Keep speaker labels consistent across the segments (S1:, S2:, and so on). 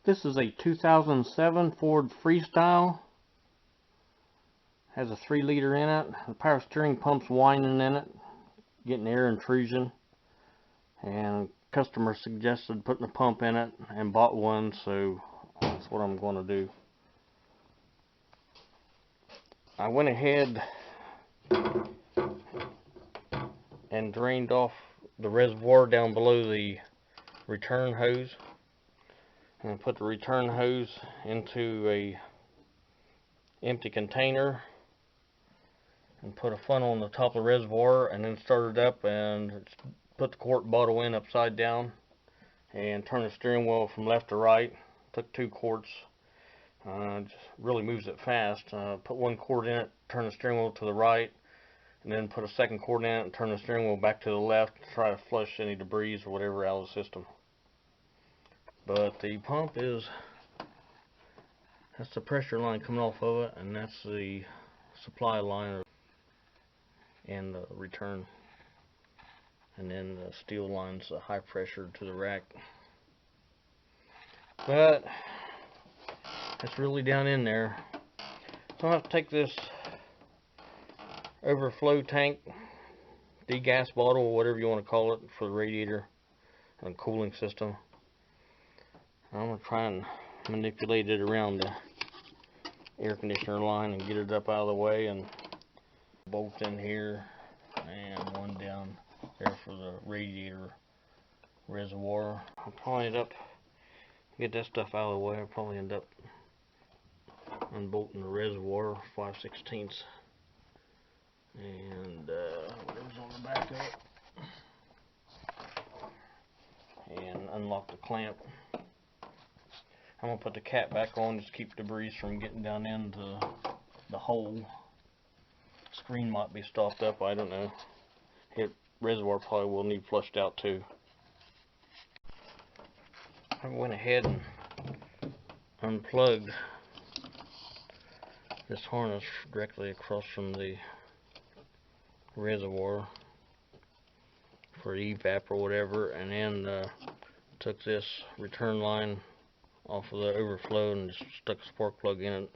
S1: This is a 2007 Ford Freestyle. Has a 3-liter in it. The power steering pump's whining in it, getting air intrusion. And customer suggested putting a pump in it and bought one, so that's what I'm going to do. I went ahead and drained off the reservoir down below the return hose, and put the return hose into a empty container and put a funnel on the top of the reservoir, and then started up and put the quart bottle in upside down and turn the steering wheel from left to right. Took 2 quarts, just really moves it fast. Put 1 quart in it, turn the steering wheel to the right, and then put a 2nd quart in it and turn the steering wheel back to the left to try to flush any debris or whatever out of the system. But the pump that's the pressure line coming off of it, and that's the supply line and the return, and then the steel line's the high pressure to the rack. But it's really down in there, so I have to take this overflow tank, degas bottle, or whatever you want to call it, for the radiator and cooling system. I'm going to try and manipulate it around the air conditioner line and get it up out of the way, and bolt in here and one down there for the radiator reservoir. I'll probably end up get that stuff out of the way. I'll probably end up unbolting the reservoir 5/16 and whatever's on the back of it, and unlock the clamp. I'm going to put the cap back on just to keep debris from getting down into the hole. Screen might be stopped up, I don't know. Reservoir probably will need flushed out too. I went ahead and unplugged this harness directly across from the reservoir for evap or whatever, and then took this return line off of the overflow and just stuck a spark plug in it,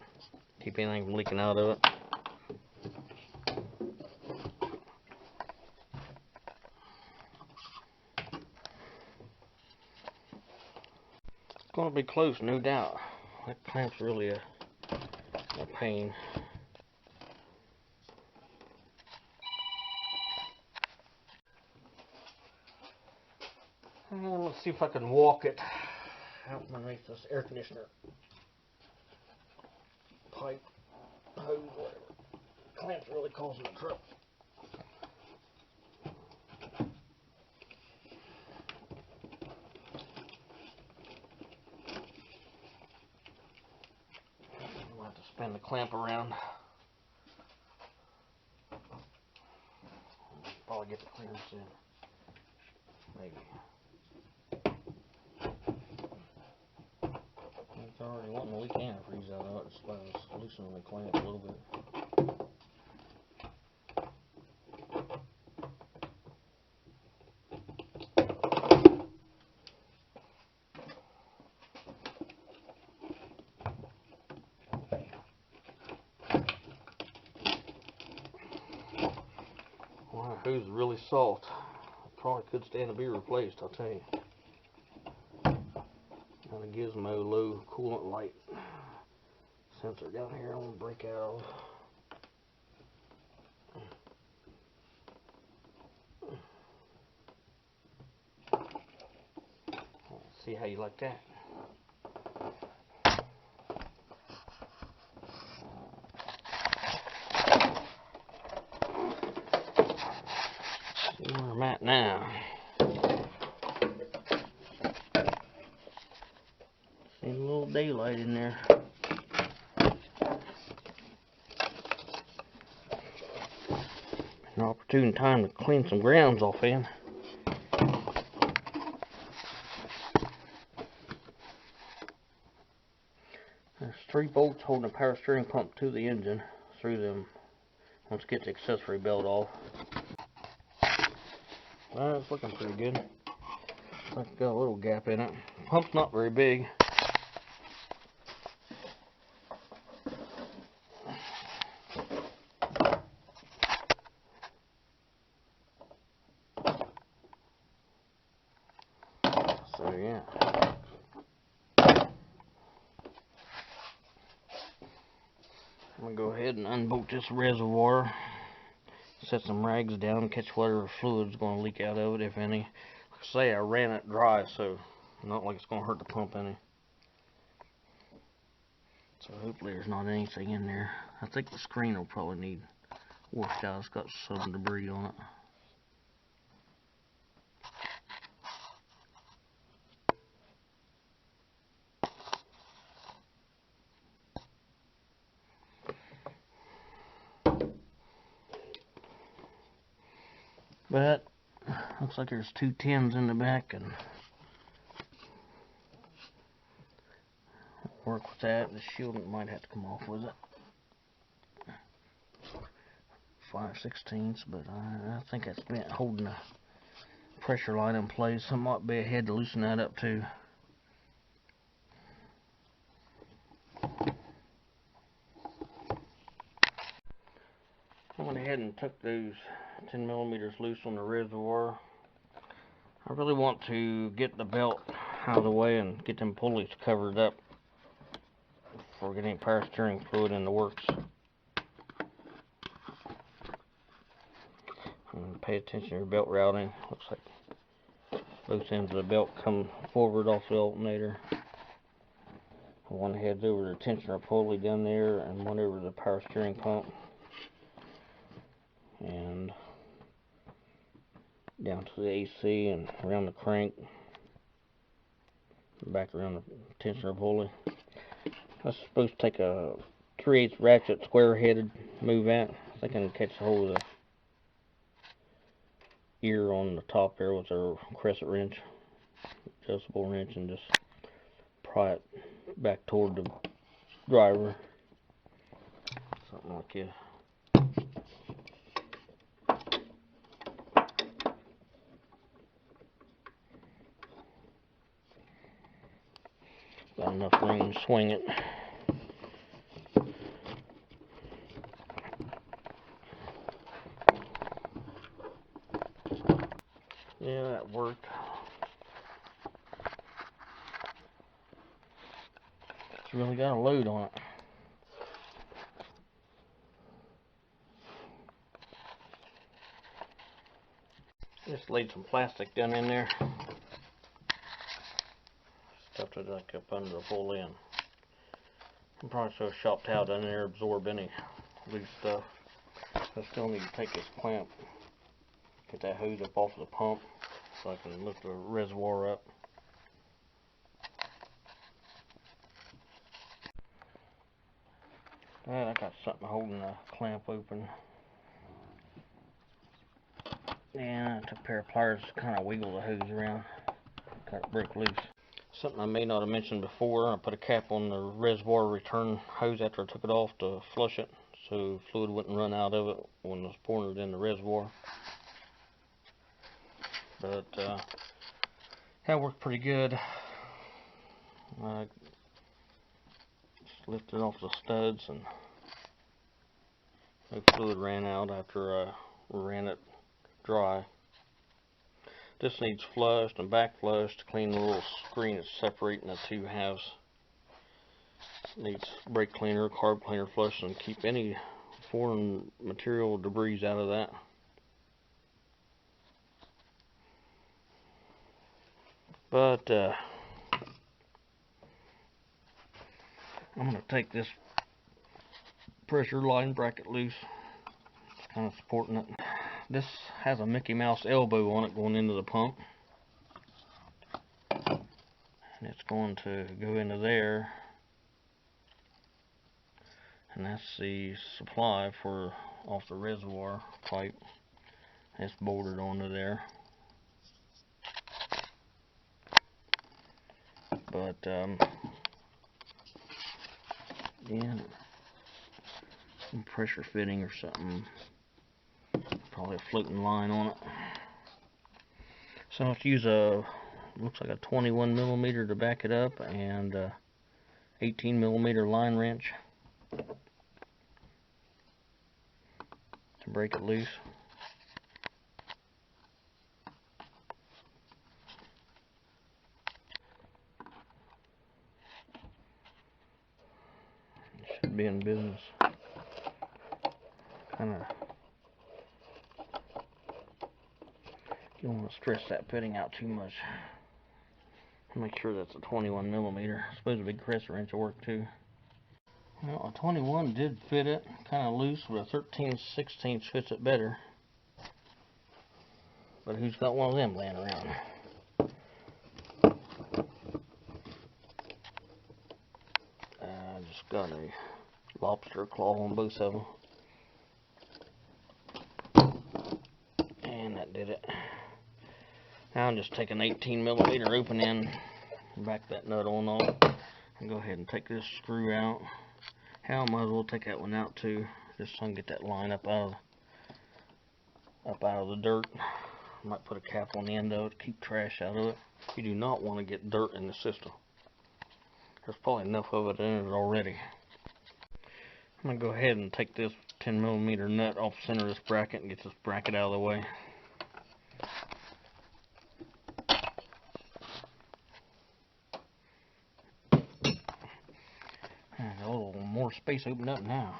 S1: keep anything from leaking out of it. It's going to be close, no doubt. That clamp's really a pain. And let's see if I can walk it out underneath this air conditioner pipe, hose, whatever. Clamp's really causing the trouble. I'll have to spin the clamp around. Probably get the clearance in. Maybe. It's already wanting to leak antifreeze out of it, just by loosening the clamp a little bit. Well, that hose is really soft. Probably could stand to be replaced, I'll tell you. Got a Gizmo low coolant light sensor down here I want to break out of. Let's see how you like that. See where I'm at now. See a little daylight in there. An opportune time to clean some grounds off in. There's 3 bolts holding the power steering pump to the engine through them once it gets the accessory belt off. Well, it's looking pretty good. Looks like it's got a little gap in it. Pump's not very big. Yeah. I'm going to go ahead and unbolt this reservoir. Set some rags down, catch whatever fluid's going to leak out of it, if any. Like I say, I ran it dry, so not like it's going to hurt the pump any. So hopefully there's not anything in there. I think the screen will probably need washed out. It's got some debris on it. But looks like there's 2 tins in the back, and work with that. The shielding might have to come off with it. 5/16, but I think that's been holding the pressure line in place. I might be ahead to loosen that up too. I went ahead and took those 10 millimeters loose on the reservoir. I really want to get the belt out of the way and get them pulleys covered up before getting power steering fluid in the works. And pay attention to your belt routing. Looks like both ends of the belt come forward off the alternator. One heads over the tensioner pulley down there, and one over the power steering pump. And down to the AC and around the crank, back around the tensioner pulley. That's supposed to take a 3/8 ratchet square headed move out. I think I can catch hold of the ear on the top there with a crescent wrench, adjustable wrench, and just pry it back toward the driver. Something like this. Got enough room to swing it. Yeah, that worked. It's really got a load on it. Just laid some plastic down in there. Stuffed it like up under the pulley, and I'm probably throw a shop towel down there, absorb any loose stuff. I still need to take this clamp, get that hose up off of the pump so I can lift the reservoir up. And I got something holding the clamp open. And I took a pair of pliers to kind of wiggle the hose around. Got it broke loose. Something I may not have mentioned before, I put a cap on the reservoir return hose after I took it off to flush it, so fluid wouldn't run out of it when I was pouring it in the reservoir. But that worked pretty good. I just lifted off the studs, and no fluid ran out after I ran it dry. This needs flushed and back flushed to clean the little screen that's separating the two halves. Needs brake cleaner, carb cleaner flush, and keep any foreign material debris out of that. But I'm going to take this pressure line bracket loose. It's kind of supporting it. This has a Mickey Mouse elbow on it going into the pump. And it's going to go into there. And that's the supply for off the reservoir pipe. It's bolted onto there. But yeah, some pressure fitting or something. Probably a floating line on it. So I'll have to use looks like a 21 millimeter to back it up, and 18 millimeter line wrench to break it loose. Kinda, you don't want to stress that fitting out too much. Make sure that's a 21 millimeter. I suppose a big crescent wrench will work too. Well, a 21 did fit it, kind of loose, but a 13/16 fits it better. But who's got one of them laying around? I just got a lobster claw on both of them. And that did it. Now I'm just taking an 18 millimeter open end, back that nut on off, and go ahead and take this screw out. Hell, I might as well take that one out too, just so I can get that line up out of the dirt. I might put a cap on the end of it to keep trash out of it. You do not want to get dirt in the system. There's probably enough of it in it already. I'm going to go ahead and take this 10 millimeter nut off the center of this bracket and get this bracket out of the way. And a little more space opened up now.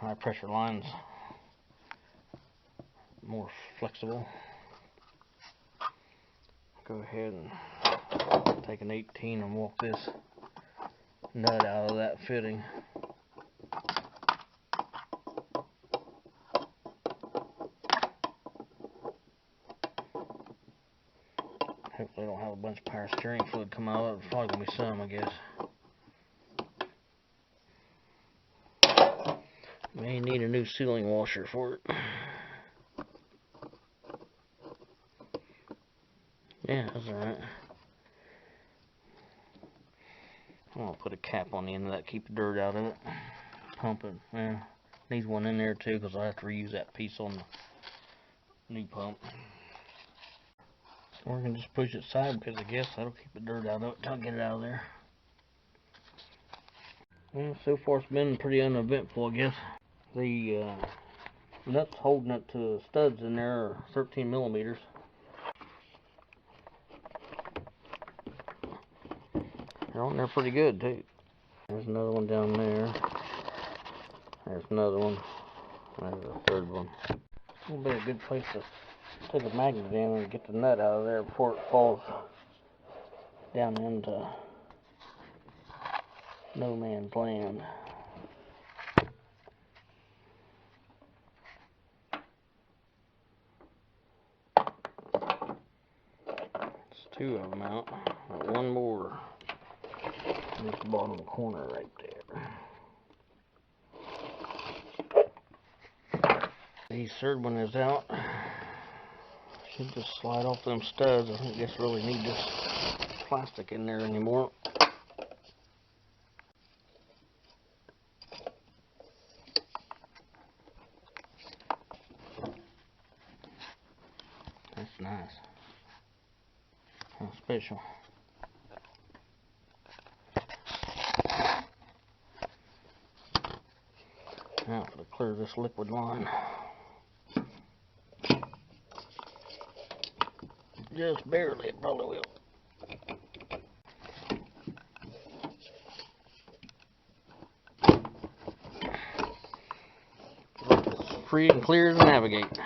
S1: High pressure lines more flexible. Go ahead and take an 18 and walk this nut out of that fitting. Hopefully I don't have a bunch of power steering fluid come out of it. It's probably going to be some, I guess. May need a new sealing washer for it. Yeah, that's alright. I'm going to put a cap on the end of that, keep the dirt out of it. Pump it. Yeah, needs one in there too, because I have to reuse that piece on the new pump. Or we can just push it aside, because I guess that'll keep the dirt out of it until I get it out of there. Well, so far it's been pretty uneventful, I guess. The nuts holding it to the studs in there are 13 millimeters. They're on there pretty good too. There's another one down there. There's another one. There's a third one. Will be a good place to take a magnet in and get the nut out of there before it falls down into no man's land. It's two of them out. One more in this bottom corner right there. The third one is out. Should just slide off them studs. I don't guess really need this plastic in there anymore. That's nice. How special. Now to clear this liquid line. Just barely, it probably will. It's free and clear to navigate.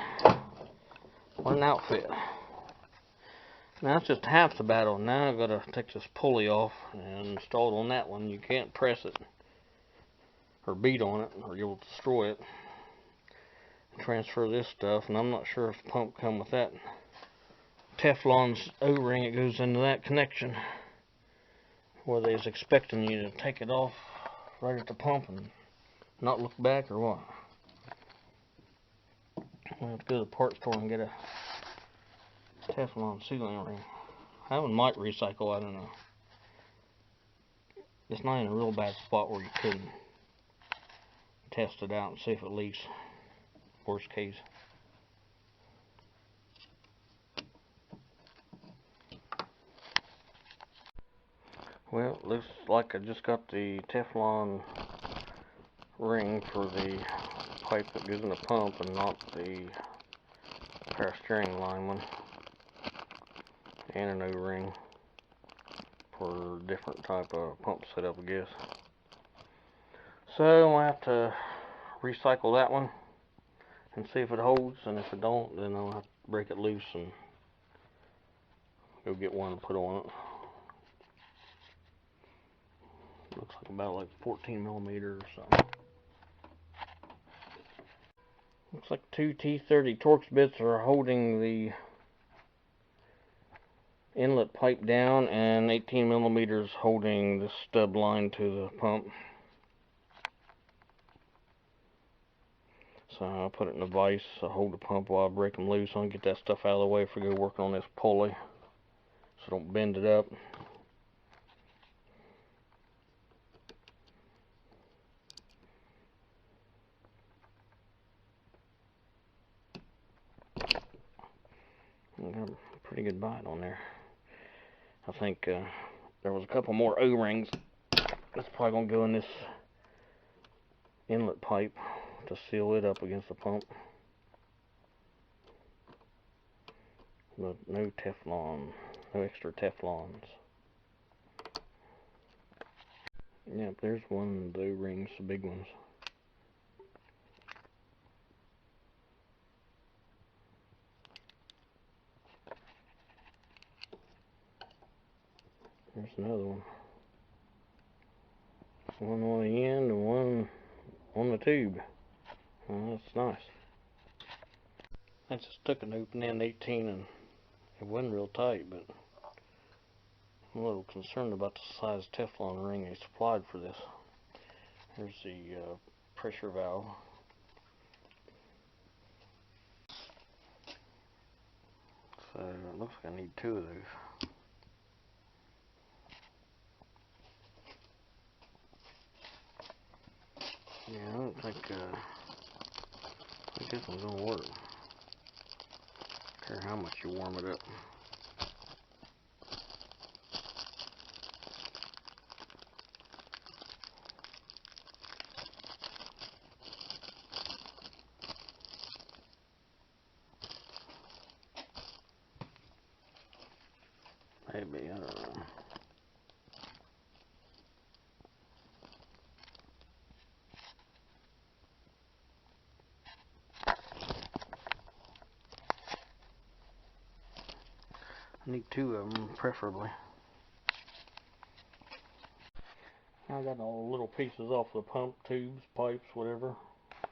S1: What an outfit. Now it's just half the battle. Now I've got to take this pulley off and install it on that one. You can't press it or beat on it or you'll destroy it. Transfer this stuff, and I'm not sure if the pump come with that Teflon's O-ring that goes into that connection. Whether they's expecting you to take it off right at the pump and not look back or what. We'll have to go to the parts store and get a Teflon sealing ring. That one might recycle, I don't know. It's not in a real bad spot where you couldn't test it out and see if it leaks. Worst case. Well, it looks like I just got the Teflon ring for the pipe that goes in the pump and not the power steering line one. And an O-ring for a different type of pump setup, I guess. So I'll have to recycle that one and see if it holds, and if it don't, then I'll have to break it loose and go get one and put on it. Looks like about like 14 millimeters or something. Looks like two T30 Torx bits are holding the inlet pipe down, and 18 millimeters holding the stub line to the pump. So I'll put it in a vise, I'll hold the pump while I break them loose. I'll get that stuff out of the way if I go working on this pulley, so don't bend it up. I got a pretty good bite on there. I think there was a couple more O-rings. That's probably going to go in this inlet pipe to seal it up against the pump. But no Teflon, no extra Teflons. Yep, there's one of the O-rings, the big ones. There's another one. One on the end and one on the tube. Well, that's nice. I just took an open-end 18 and it wasn't real tight, but I'm a little concerned about the size Teflon ring they supplied for this. Here's the pressure valve. So it looks like I need two of those. Yeah, I don't think this one's gonna work. I don't care how much you warm it up. Maybe, I don't know. I need two of them, preferably. I got all the little pieces off the pump, tubes, pipes, whatever,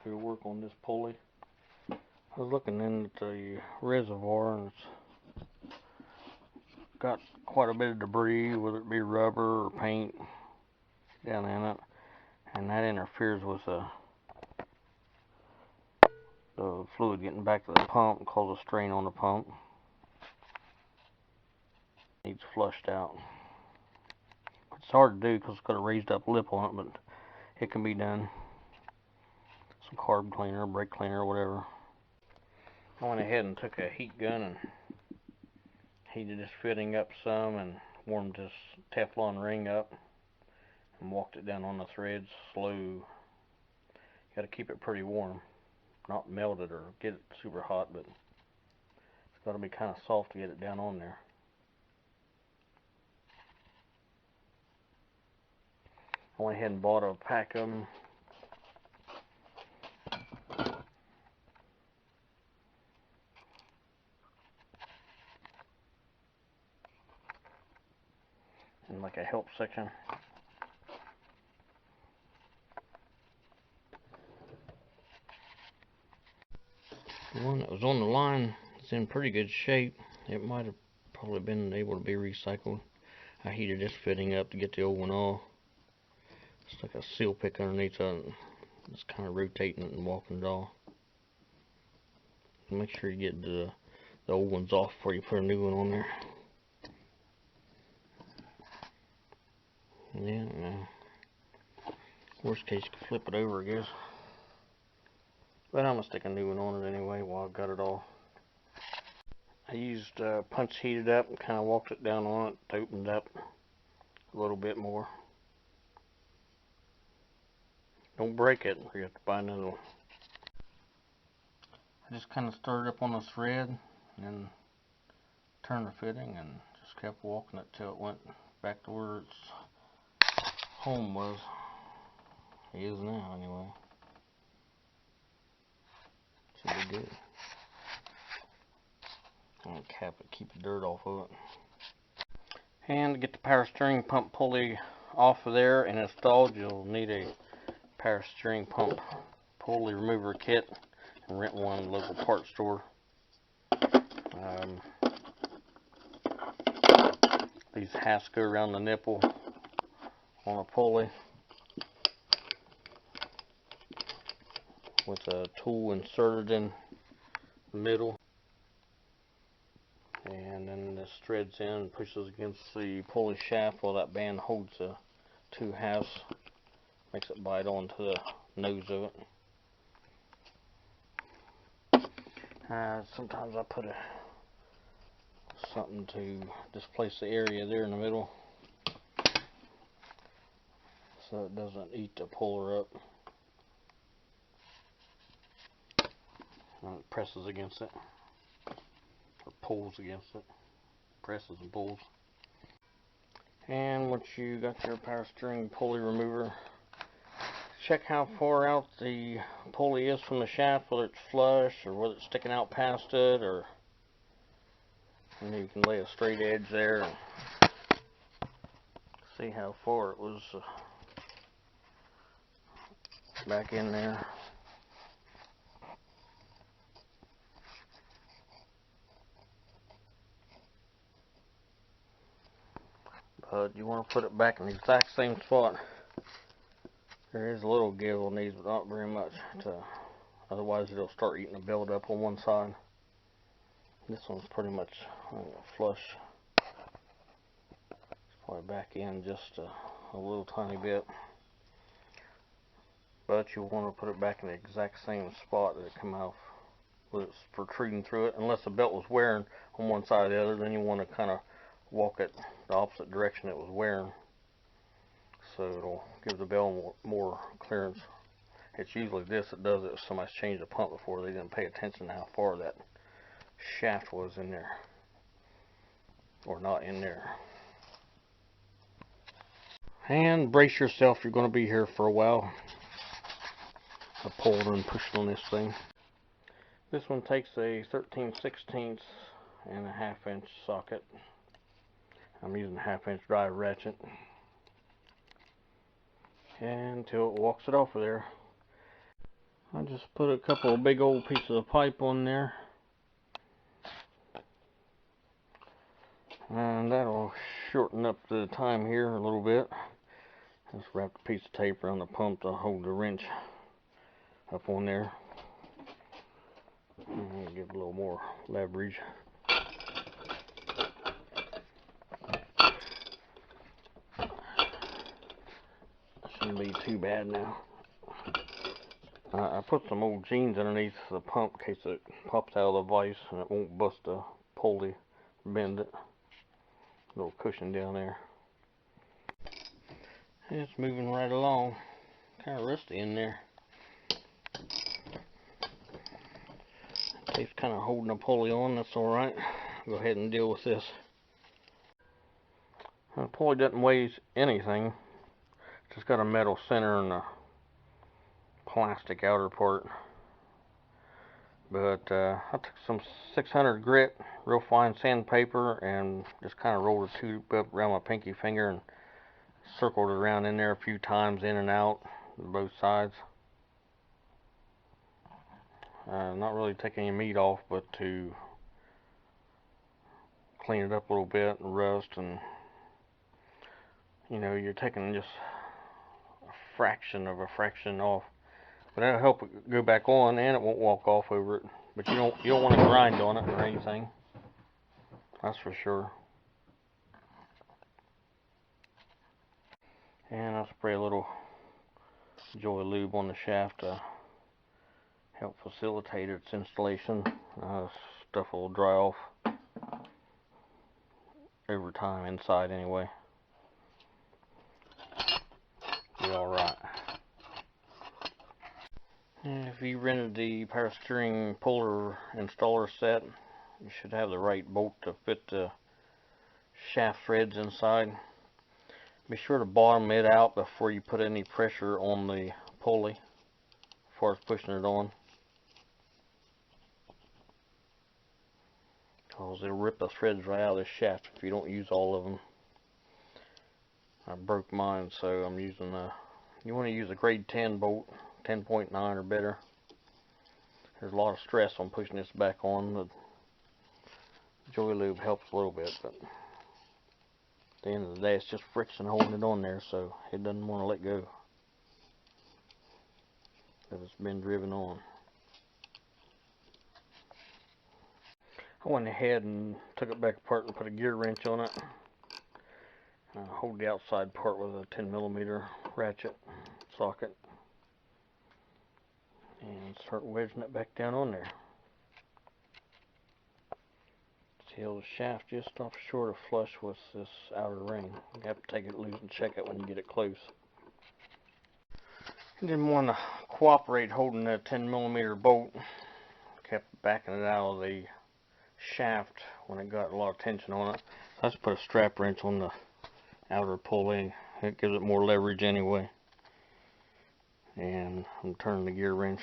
S1: to work on this pulley. I was looking in at the reservoir, and it's got quite a bit of debris, whether it be rubber or paint, down in it, and that interferes with the fluid getting back to the pump and cause a strain on the pump. Needs flushed out. It's hard to do because it's got a raised up lip on it, but it can be done. Some carb cleaner, brake cleaner, whatever. I went ahead and took a heat gun and heated this fitting up some and warmed this Teflon ring up and walked it down on the threads slow. You got to keep it pretty warm, not melt it or get it super hot, but it's got to be kind of soft to get it down on there. I went ahead and bought a pack of them. In like a help section. The one that was on the line is in pretty good shape. It might have probably been able to be recycled. I heated this fitting up to get the old one off. Stuck a seal pick underneath it. It's kind of rotating it and walking it off. Make sure you get the old ones off before you put a new one on there. Yeah, worst case you can flip it over, I guess. But I'm gonna stick a new one on it anyway while I got it all. I used punch heated up and kind of walked it down on it to open it up a little bit more. Don't break it, or you have to buy another one. I just kind of started up on the thread and turned the fitting and just kept walking it till it went back to where its home was. It is now, anyway. good. And cap it, keep the dirt off of it. And to get the power steering pump pulley off of there and installed, you'll need a power steering pump pulley remover kit, and rent one at the local parts store. These has to go around the nipple on a pulley with a tool inserted in the middle, and then this threads in and pushes against the pulley shaft while that band holds the two halves, makes it bite onto the nose of it. Sometimes I put something to displace the area there in the middle so it doesn't eat the puller up. And it presses against it, or pulls against it, presses and pulls. And once you got your power steering pulley remover, check how far out the pulley is from the shaft, whether it's flush or whether it's sticking out past it, or you can lay a straight edge there and see how far it was back in there. But you want to put it back in the exact same spot. There is a little give on these, but not very much. Otherwise it'll start eating the build up on one side. This one's pretty much flush. It's probably back in just a little tiny bit. But you'll want to put it back in the exact same spot that it came off, where it's protruding through it. Unless the belt was wearing on one side or the other, then you want to kind of walk it the opposite direction it was wearing, so it'll give the belt more clearance. It's usually this that does it if somebody's changed the pump before. They didn't pay attention to how far that shaft was in there, or not in there. And brace yourself, you're going to be here for a while. I pulled and pushed on this thing. This one takes a 13/16 and a 1/2 inch socket. I'm using a 1/2 inch drive ratchet, and until it walks it off of there, I just put a couple of big old pieces of pipe on there, and that'll shorten up the time here a little bit. Just wrap a piece of tape around the pump to hold the wrench up on there, and give a little more leverage. Shouldn't be too bad now. I put some old jeans underneath the pump in case it pops out of the vise and it won't bust the pulley, bend it. A little cushion down there. And it's moving right along. Kind of rusty in there. Tape's kind of holding the pulley on, that's alright. Go ahead and deal with this. The pulley doesn't weigh anything. It's just got a metal center and a plastic outer part. But I took some 600 grit, real fine sandpaper, and just kind of rolled a tube up around my pinky finger and circled it around in there a few times, in and out, both sides. Not really taking any meat off, but to clean it up a little bit and rust, and you know, you're taking just a fraction of a fraction off, but that'll help it go back on, and it won't walk off over it. But you don't want to grind on it or anything, that's for sure. And I'll spray a little Joy Lube on the shaft to help facilitate its installation. Stuff will dry off over time inside anyway. Be alright. If you rented the power steering puller installer set, you should have the right bolt to fit the shaft threads inside. Be sure to bottom it out before you put any pressure on the pulley as far as pushing it on. because it'll rip the threads right out of the shaft if you don't use all of them. I broke mine, so I'm using you want to use a grade 10 bolt, 10.9 or better. There's a lot of stress on pushing this back on. The joy lube helps a little bit, but at the end of the day, it's just friction holding it on there, so it doesn't want to let go because it's been driven on. I went ahead and took it back apart and put a gear wrench on it. Hold the outside part with a 10mm ratchet socket and start wedging it back down on there. Till the shaft just off short of flush with this outer ring. You have to take it loose and check it when you get it close. I didn't want to cooperate holding that 10mm bolt. Kept backing it out of the shaft when it got a lot of tension on it. So I just put a strap wrench on the outer pulley. It gives it more leverage anyway. And I'm turning the gear wrench.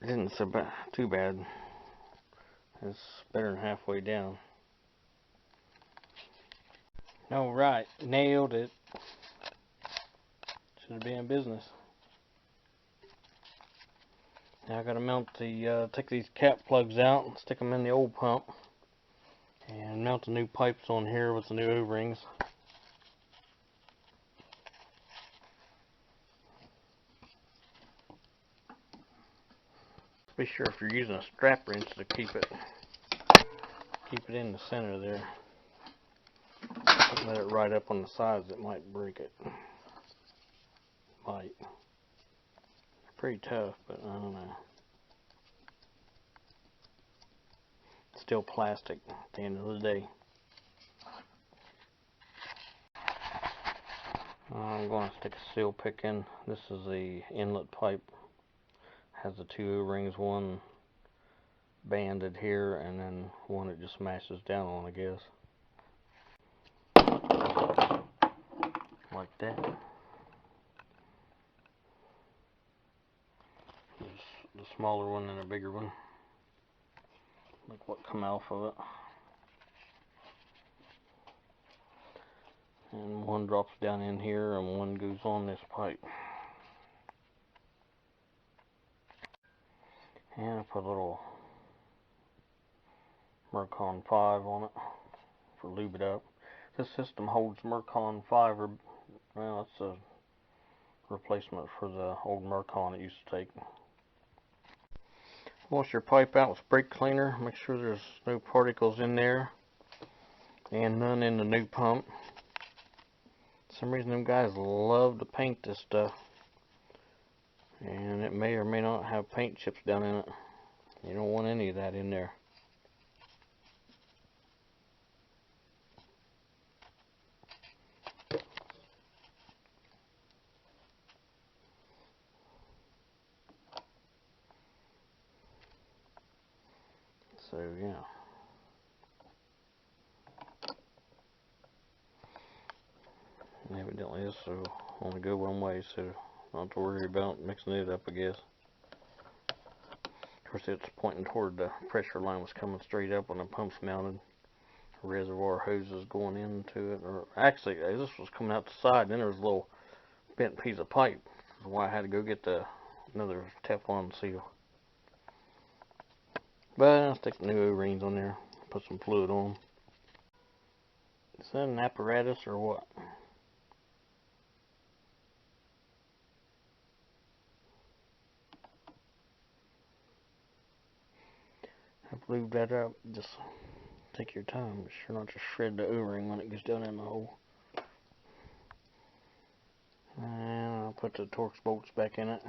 S1: It isn't so too bad. It's better than halfway down. Alright, nailed it. Should be in business. Now I gotta mount the, take these cap plugs out and stick them in the old pump. And mount the new pipes on here with the new O-rings. Be sure if you're using a strap wrench to keep it in the center there. Don't let it right up on the sides, it might break it. Might. They're pretty tough, but I don't know. It's still plastic at the end of the day. I'm going to stick a seal pick in. This is the inlet pipe. Has the two O-rings, one banded here and then one it just smashes down on, I guess. Like that. There's the smaller one and a bigger one. Like what come off of it. And one drops down in here and one goes on this pipe. And I put a little Mercon 5 on it for lube it up. This system holds Mercon 5, or well, it's a replacement for the old Mercon it used to take. Wash your pipe out with brake cleaner. Make sure there's no particles in there and none in the new pump. For some reason them guys love to paint this stuff, and it may or may not have paint chips down in it. You don't want any of that in there. So yeah. And evidently this will only go one way, so not to worry about mixing it up, I guess. Of course, it's pointing toward the pressure line was coming straight up when the pump's mounted. The reservoir hose is going into it, or actually this was coming out the side, and then there was a little bent piece of pipe. That's why I had to go get another Teflon seal. But I'll stick the new O-rings on there, put some fluid on. Is that an apparatus or what? I've lubed that up. Just take your time. Be sure not to shred the O-ring when it gets down in the hole. And I'll put the Torx bolts back in it.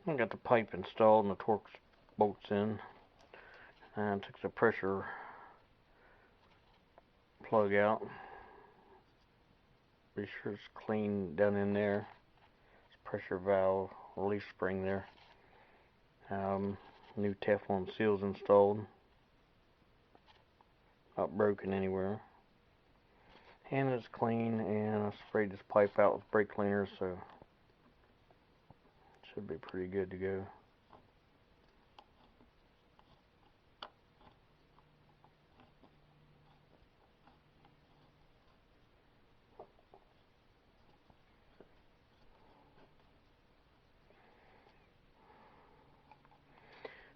S1: I got the pipe installed and the Torx bolts in. And took the pressure plug out. Be sure it's clean down in there. It's pressure valve release spring there. New Teflon seals installed. Not broken anywhere. And it's clean, and I sprayed this pipe out with brake cleaner, so Should be pretty good to go.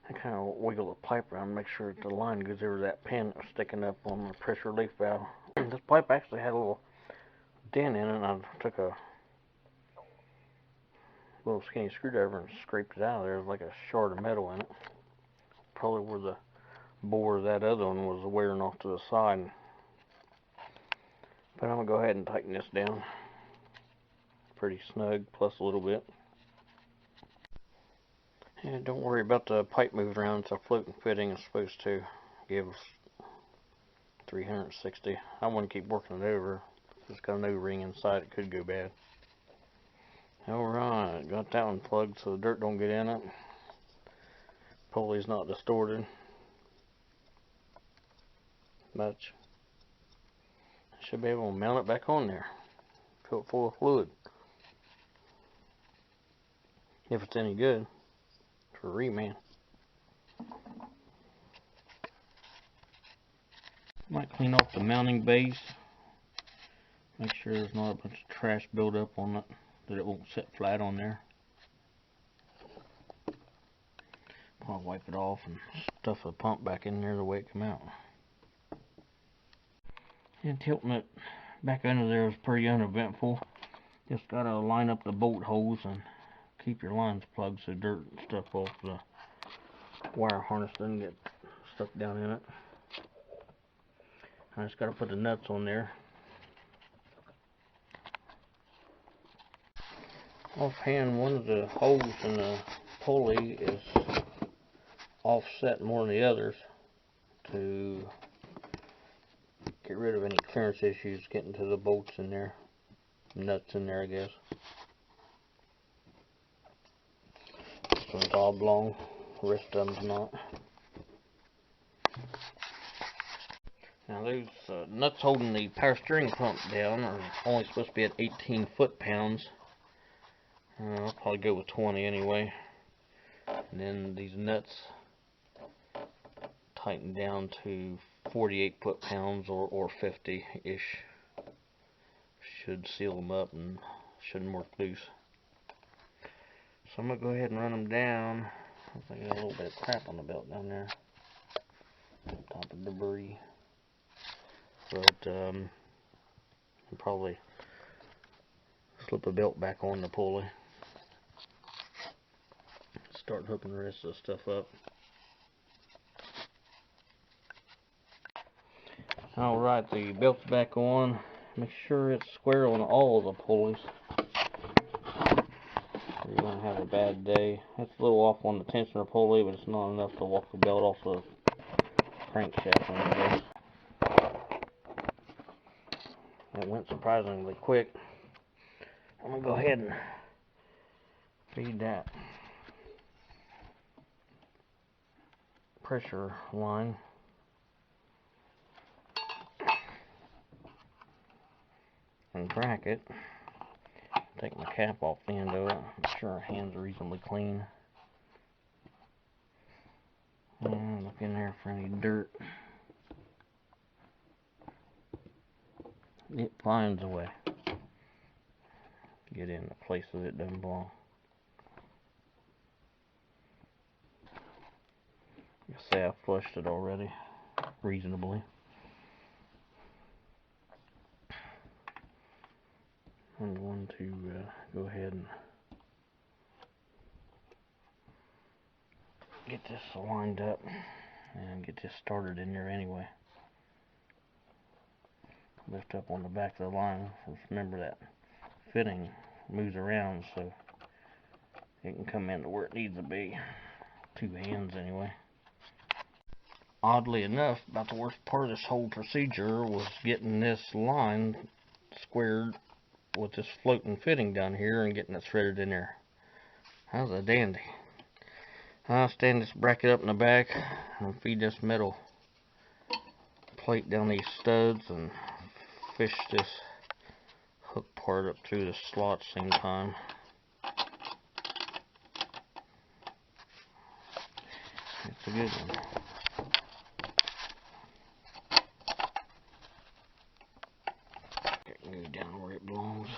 S1: I kind of wiggle the pipe around and make sure that the line goes over that pin that was sticking up on the pressure relief valve. This pipe actually had a little dent in it, and I took a little skinny screwdriver and scraped it out of there. There's like a shard of metal in it. Probably where the bore of that other one was wearing off to the side. But I'm going to go ahead and tighten this down. Pretty snug, plus a little bit. And don't worry about the pipe moving around. It's a floating fitting. It's supposed to give 360. I want to keep working it over. It's got an O-ring inside. It could go bad. Alright, got that one plugged so the dirt don't get in it. Pulley's not distorted much. Should be able to mount it back on there. Fill it full of fluid. If it's any good for reman. Might clean off the mounting base. Make sure there's not a bunch of trash buildup on it, that it won't sit flat on there. I'll wipe it off and stuff the pump back in there the way it come out. And tilting it back under there is pretty uneventful. Just gotta line up the bolt holes and keep your lines plugged so dirt and stuff off the wire harness doesn't get stuck down in it. I just gotta put the nuts on there. Offhand, one of the holes in the pulley is offset more than the others to get rid of any clearance issues getting to the bolts in there, nuts in there, I guess. This one's oblong, the rest of them's not. Now those nuts holding the power steering pump down are only supposed to be at 18 foot-pounds. I'll probably go with 20 anyway. And then these nuts tighten down to 48 foot-pounds or 50-ish. Should seal them up and shouldn't work loose. So I'm going to go ahead and run them down. I think I got a little bit of crap on the belt down there. Top of debris. But I'll probably slip a belt back on the pulley. Start hooking the rest of the stuff up. Alright, the belt's back on. Make sure it's square on all of the pulleys. You're going to have a bad day. It's a little off on the tensioner pulley, but it's not enough to walk the belt off the crankshaft on the base. It went surprisingly quick. I'm going to go ahead and feed that pressure line. And bracket. Take my cap off the end of it. Make sure our hands are reasonably clean. And look in there for any dirt. It finds a way. Get in the places it doesn't belong. I say I flushed it already, reasonably. I'm going to go ahead and get this lined up and get this started in there anyway. Lift up on the back of the line. Just remember that fitting moves around so it can come into where it needs to be. Two hands anyway. Oddly enough, about the worst part of this whole procedure was getting this line squared with this floating fitting down here and getting it threaded in there. That was a dandy. I'll stand this bracket up in the back and feed this metal plate down these studs and fish this hook part up through the slot same time. a good one. Go down where it belongs.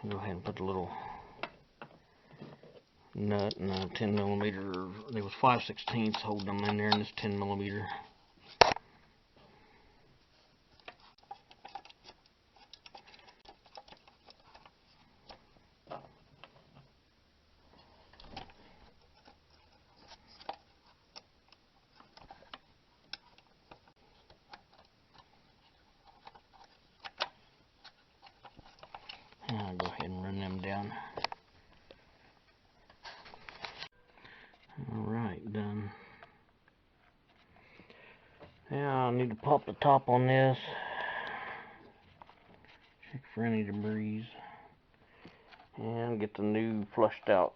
S1: I'll go ahead and put the little nut and a 10mm. There was 5/16 holding them in there in this 10mm. I'll go ahead and run them down. Alright, done. Now I need to pop the top on this. Check for any debris. And get the new flushed out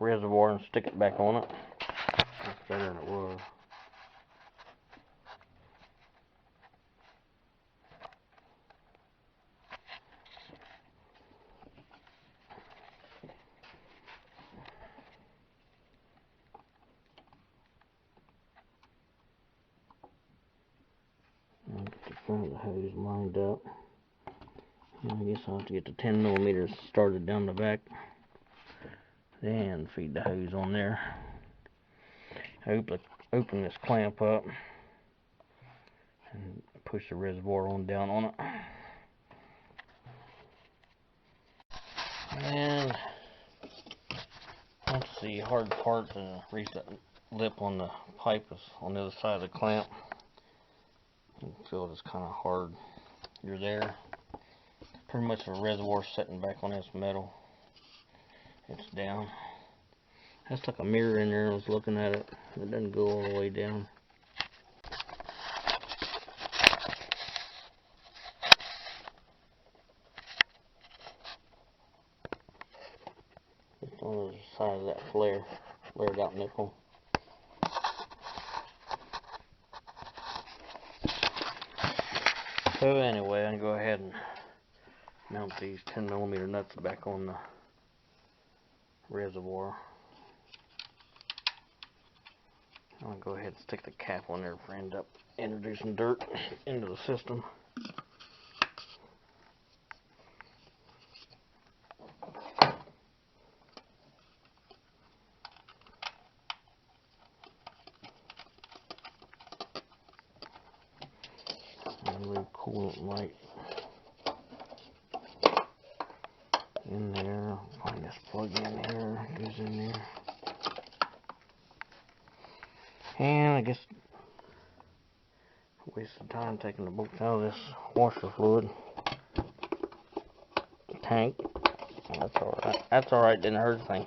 S1: reservoir and stick it back on it. That's better than it was. Get the front of the hose lined up. And I guess I'll have to get the 10mm started down the back. Then feed the hose on there. Open this clamp up and push the reservoir on down on it. And once the hard part to reach that lip on the pipe is on the other side of the clamp, you feel it's kind of hard. You're there. Pretty much the reservoir setting back on this metal. It's down. I stuck a mirror in there and was looking at it. It doesn't go all the way down. It's on the side of that flared out nickel. So anyway, I'm going to go ahead and mount these 10mm nuts back on the reservoir. I'm going to go ahead and stick the cap on there before I end up introducing dirt into the system. And leave coolant light in there. Find this plug in here, goes in there. And I guess wasted time taking the bolts out of this washer fluid tank. That's alright. That's alright, didn't hurt a thing.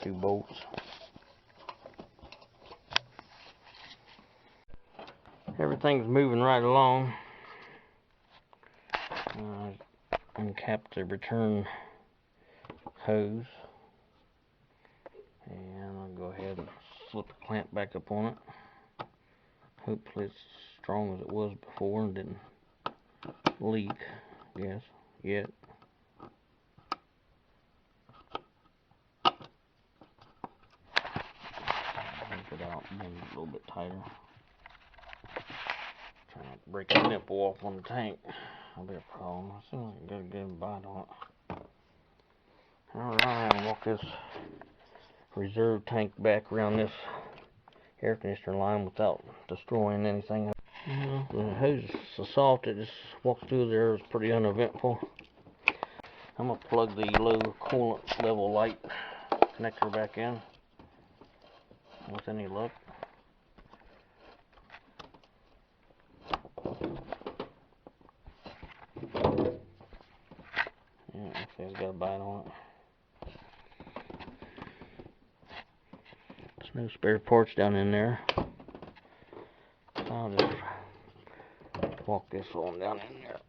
S1: 2 bolts. Everything's moving right along. Uncap the return hose. And I'll go ahead and slip the clamp back up on it. Hopefully it's as strong as it was before and didn't leak, I guess, yet. Take it out and bend it a little bit tighter. Trying to break the nipple off on the tank. That'll be a problem. I seem like I got a good bite on it. Alright, I'll walk this reserve tank back around this air conditioner line without destroying anything. The hose is so soft it just walks through there. It's pretty uneventful. I'm going to plug the low coolant level light connector back in with any luck. Yeah, it's got a bite on it. There's no spare parts down in there. So I'll just walk this on down in there.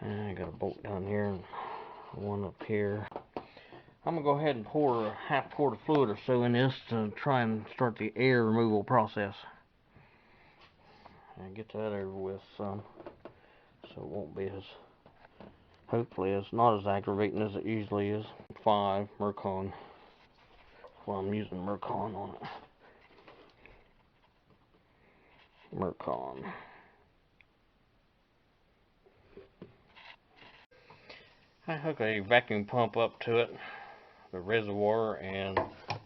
S1: And I got a bolt down here and one up here. I'm going to go ahead and pour a half quart of fluid or so in this to try and start the air removal process. and get that over with some, so it won't be as, hopefully it's not as aggravating as it usually is. 5 Mercon. Well, I'm using Mercon on it. Mercon. I hook a vacuum pump up to it, the reservoir, and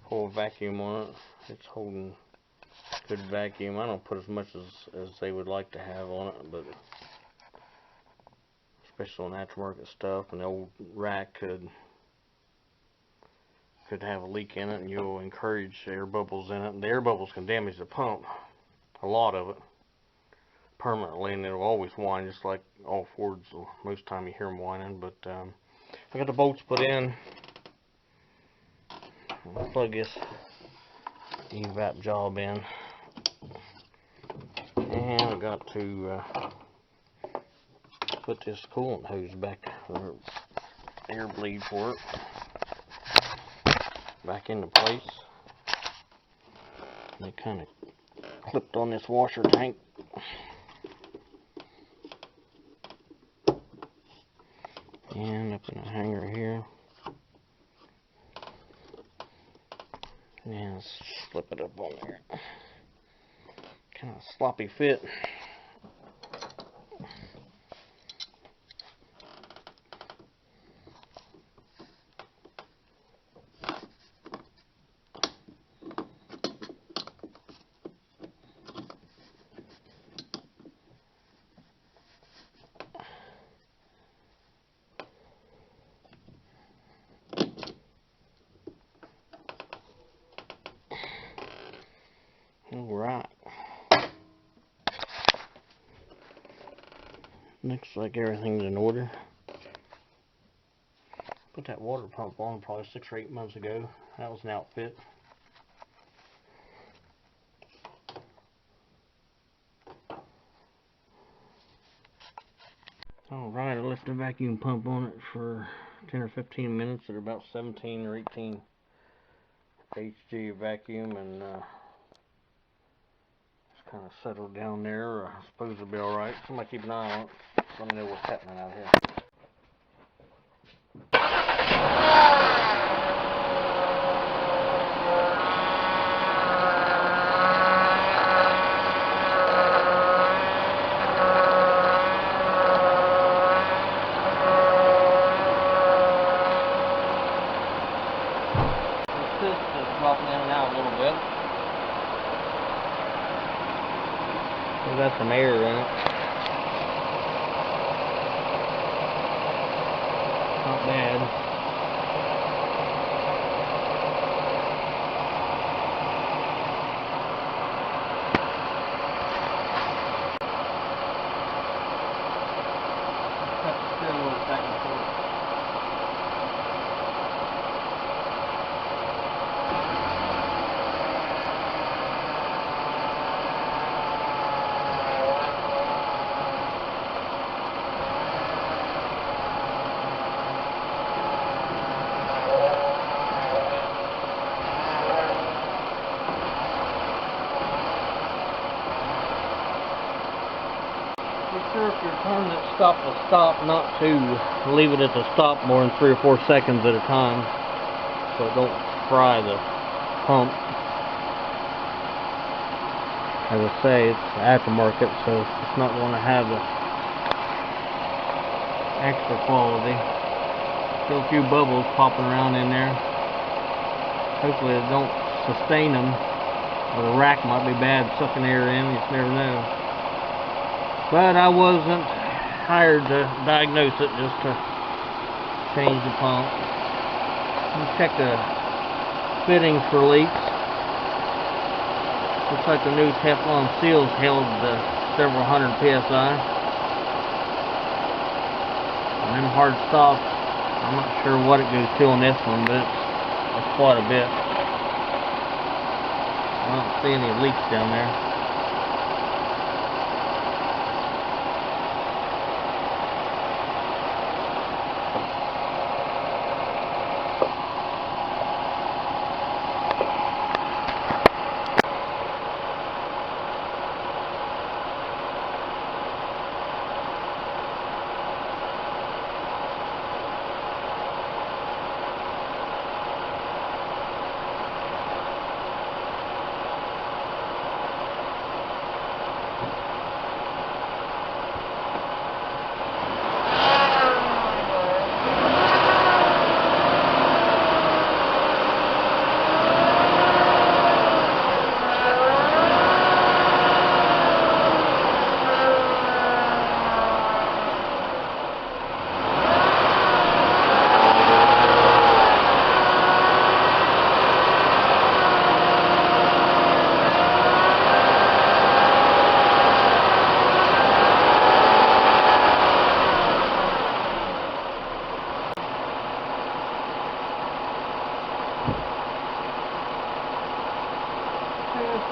S1: pull a vacuum on it. It's holding good vacuum. I don't put as much as they would like to have on it, but especially on aftermarket stuff, and the old rack could have a leak in it, and you'll encourage air bubbles in it. And the air bubbles can damage the pump, a lot of it, permanently, and it'll always whine, just like all Fords. Most time you hear them whining. But I got the bolts put in. I'll plug this evap job in, and I got to put this coolant hose back, or air bleed for it, back into place. And it kind of clipped on this washer tank. And up in the hanger here. And slip it up on there. Kind of sloppy fit. Alright. Looks like everything's in order. Put that water pump on probably 6 or 8 months ago. That was an outfit. Alright, I left the vacuum pump on it for 10 or 15 minutes at about 17 or 18 HG vacuum, and it's kind of settled down there. I suppose it'll be alright. Somebody keep an eye on it. Let me know what's happening out here. Dropping in and out a little bit. We got some air in it. Not bad. Have to steer a little back and forth. Be sure if you're turning it stop to stop not to leave it at the stop more than 3 or 4 seconds at a time, so it don't fry the pump. As I say, it's aftermarket, so it's not going to have the extra quality. Still a few bubbles popping around in there. Hopefully it don't sustain them, or the rack might be bad sucking air in. You just never know. But I wasn't hired to diagnose it, just to change the pump. Let's check the fittings for leaks. Looks like the new Teflon seals held several hundred PSI. And them hard stops, I'm not sure what it goes to on this one, but it's quite a bit. I don't see any leaks down there.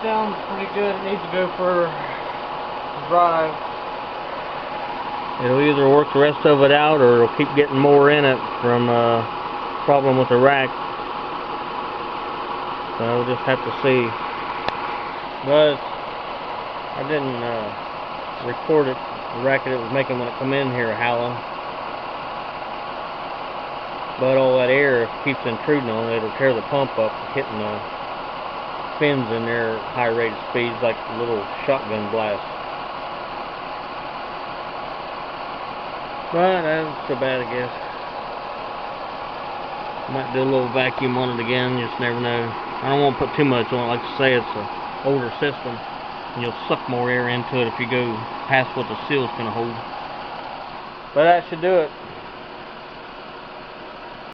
S1: down pretty good. It needs to go for drive. It'll either work the rest of it out, or it'll keep getting more in it from problem with the rack. So we'll just have to see. But I didn't record it, the racket it was making when it come in here howling. But all that air, if it keeps intruding on it, it'll tear the pump up, hitting the fins in there at high rated speeds like a little shotgun blast. But that's so bad, I guess. Might do a little vacuum on it again, you just never know. I don't want to put too much on it. Like I say, it's an older system, and you'll suck more air into it if you go past what the seal's going to hold. But that should do it.